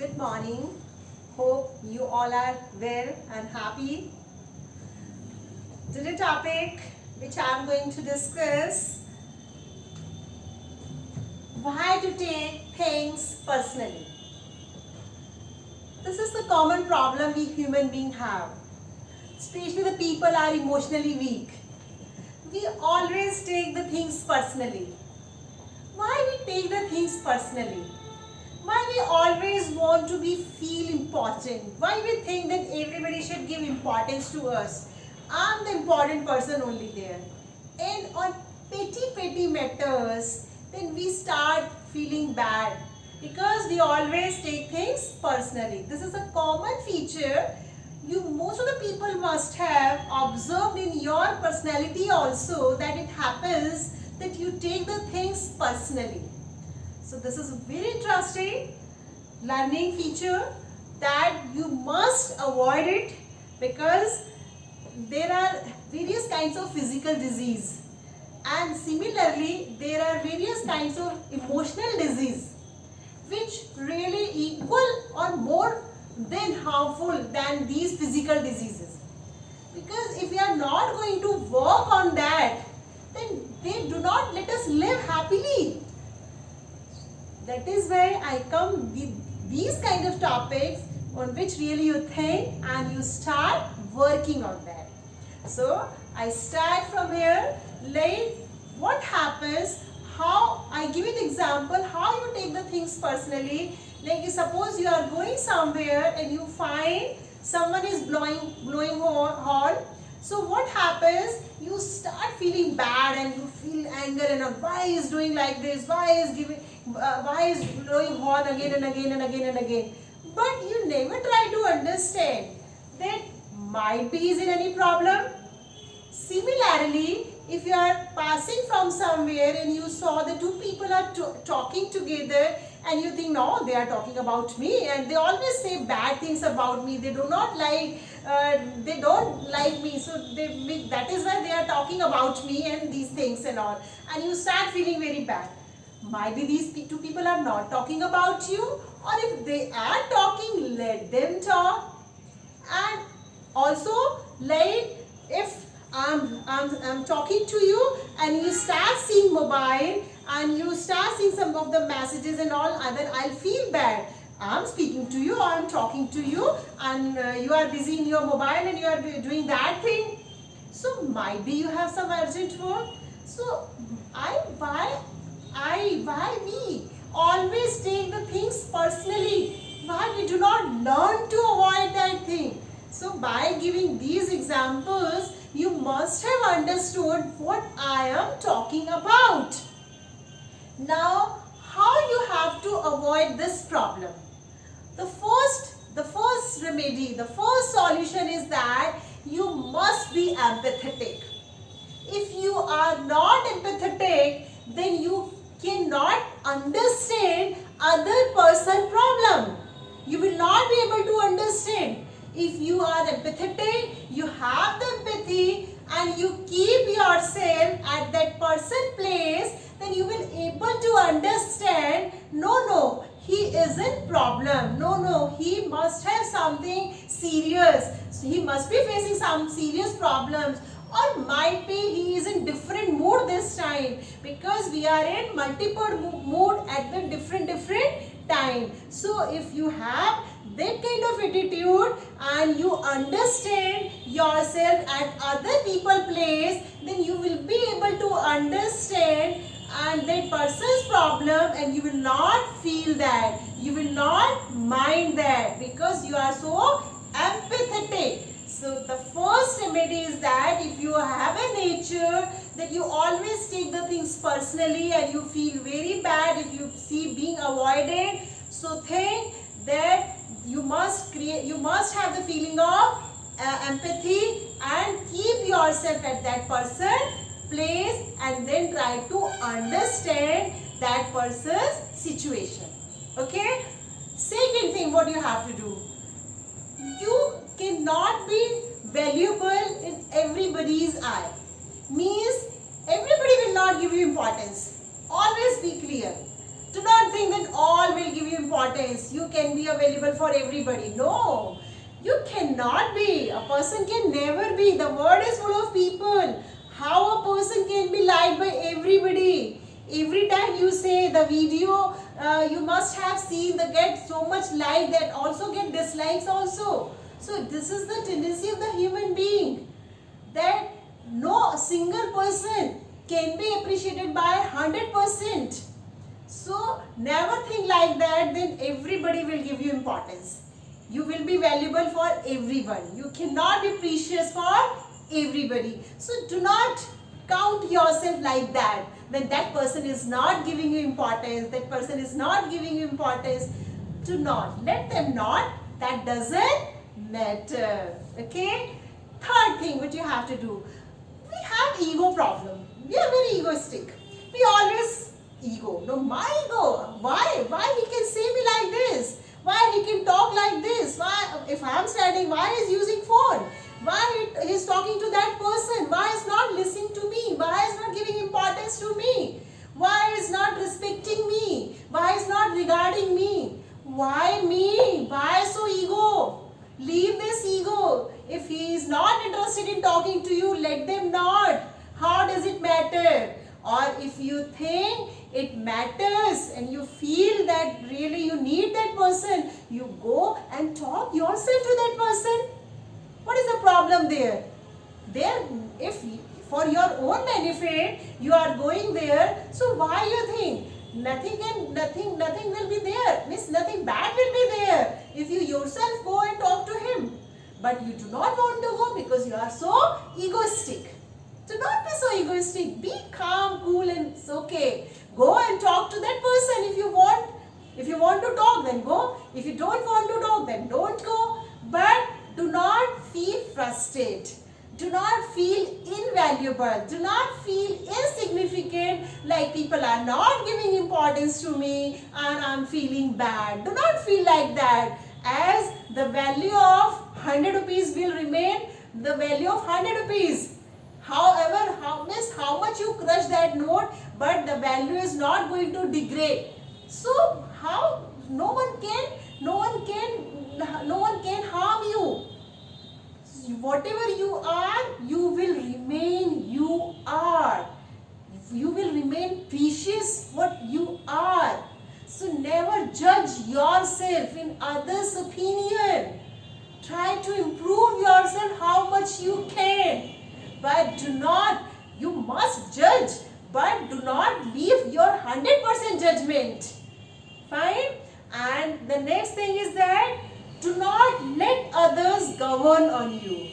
Good morning. Hope you all are well and happy. Today topic which I am going to discuss, why to take things personally. This is the common problem we human beings have, especially the people are emotionally weak. We always take the things personally. Why we take the things personally? Why we always want to be feel important? Why we think that everybody should give importance to us? I'm the important person only there. And on petty matters, then we start feeling bad because we always take things personally. This is a common feature most of the people must have observed in your personality also, that it happens that you take the things personally. So this is a very interesting learning feature that you must avoid it, because there are various kinds of physical disease, and similarly there are various kinds of emotional disease which really equal or more than harmful than these physical diseases. Because if we are not going to work on that, then they do not let us live happily. That is why I come with these kind of topics on which really you think and you start working on that. So I start from here, like what happens, how I give you the example, how you take the things personally. Like suppose you are going somewhere and you find someone is blowing horn. So what happens, you start feeling bad and you feel anger and why is doing like this, why is blowing horn again and again and again and again. But you never try to understand that might be is there any problem. Similarly, if you are passing from somewhere and you saw the two people are talking together and you think, no, they are talking about me, and they always say bad things about me, they do not like, they don't like me, so that is why they are talking about me and these things and all, and you start feeling very bad. Might be these two people are not talking about you, or if they are talking, let them talk. And also, like if I'm talking to you and you start seeing mobile and you start seeing some of the messages and all, then I'll feel bad. I'm speaking to you or I'm talking to you and you are busy in your mobile and you are doing that thing. So might be you have some urgent work. So why we always take the things personally? Why we do not learn to avoid that thing? So by giving these examples, you must have understood what I am talking about. Now, how you have to avoid this problem? The first remedy, the first solution is that you must be empathetic. If you are not empathetic, then you cannot understand other person's problem. You will not be able to understand. If you are empathetic, you have the empathy and you keep yourself at that person's place, then you will able to understand, no, he isn't problem. No, he must have something serious. So he must be facing some serious problems. Or might be he is in different mood this time, because we are in multiple mood at the different time. So if you have that kind of attitude and you understand yourself at other people's place, then you will be able to understand and that person's problem, and you will not feel that, you will not mind that, because you are so empathetic. So the first remedy is that if you have a nature that you always take the things personally and you feel very bad if you see being avoided, so think that you must have the feeling of empathy and keep yourself at that person's place and then try to understand that person's situation. Okay? Second thing, what you have to do, you cannot be valuable in everybody's eye. Means everybody will not give you importance. Always be clear. Do not think that all will give you importance. You can be available for everybody. No, you cannot be. A person can never be. The world is full of people. How a person can be liked by everybody? Every time you say the video, you must have seen the get so much like that also get dislikes also. So this is the tendency of the human being, that no single person can be appreciated by 100%. So never think like that, then everybody will give you importance. You will be valuable for everyone. You cannot be precious for everybody. So do not count yourself like that. When that person is not giving you importance, that person is not giving you importance, do not. Let them not. That doesn't matter. Okay? Third thing what you have to do. We have ego problem. We are very egoistic. We always ego. No, my ego. Why? Why he can say me like this? Why he can talk like this? Why, if I am studying, why is using phone? Why he is talking to that person? Why is not listening to me? Why is not giving importance to me? Why is not respecting me? Why is not regarding me? Why me? Why so ego? Leave this ego. If he is not interested in talking to you, let them not. How does it matter? Or if you think it matters and you feel that really you need that person, you go and talk yourself to that person. What is the problem there? There, if for your own benefit you are going there, so why you think nothing will be there? Means nothing bad will be there if you yourself go and talk to him. But you do not want to go because you are so egoistic. Do not be so egoistic. Be calm, cool, and it's okay. Go and talk to that person if you want. If you want to talk, then go. If you don't want to talk, then don't go. But do not feel frustrated. Do not feel invaluable. Do not feel insignificant, like people are not giving importance to me and I'm feeling bad. Do not feel like that, as the value of 100 rupees will remain the value of 100 rupees. However, how much you crush that note, but the value is not going to degrade. So how no one can harm you. Whatever you are, you will remain you are. You will remain precious what you are. So never judge yourself in others' opinion. Try to improve yourself how much you can. But do not, you must judge, but do not leave your 100% judgment. Fine? And the next thing is that do not let others govern on you.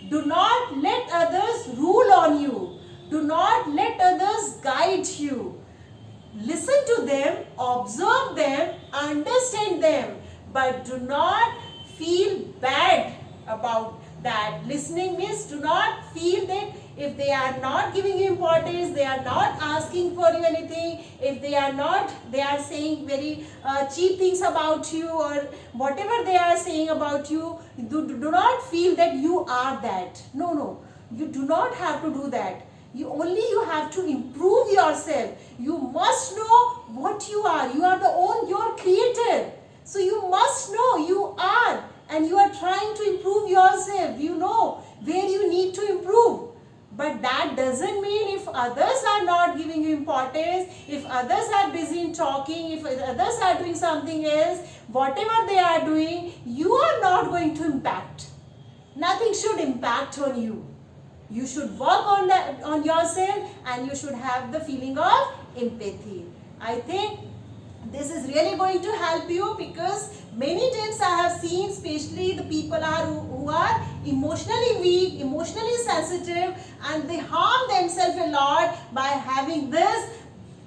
Do not let others rule on you. Do not let others guide you. Listen to them, observe them, understand them, but do not feel bad about that. Listening means do not feel that if they are not giving you importance, they are not asking for you anything, if they are saying very cheap things about you or whatever they are saying about you, do not feel that you are that. No, you do not have to do that. You have to improve yourself. You must know what you are. You are your creator. So you must know you are, and you are trying to improve yourself. You know where you need to improve. But that doesn't mean if others are not giving you importance, if others are busy in talking, if others are doing something else, whatever they are doing, you are not going to impact. Nothing should impact on you. You should work on yourself, and you should have the feeling of empathy. I think this is really going to help you, because many times I have seen, especially the people who are emotionally weak, emotionally sensitive, and they harm themselves a lot by having this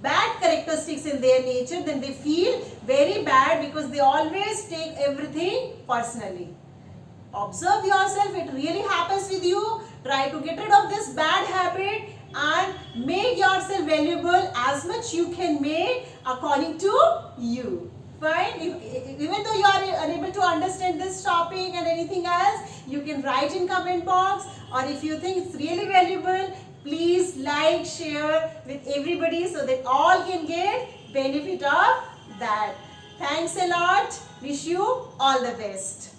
bad characteristics in their nature. Then they feel very bad because they always take everything personally. Observe yourself, it really happens with you. Try to get rid of this bad habit and make yourself valuable as much you can make according to you. Fine? Even though you are unable to understand this topic and anything else, you can write in comment box, or if you think it's really valuable, please like, share with everybody so that all can get benefit of that. Thanks a lot. Wish you all the best.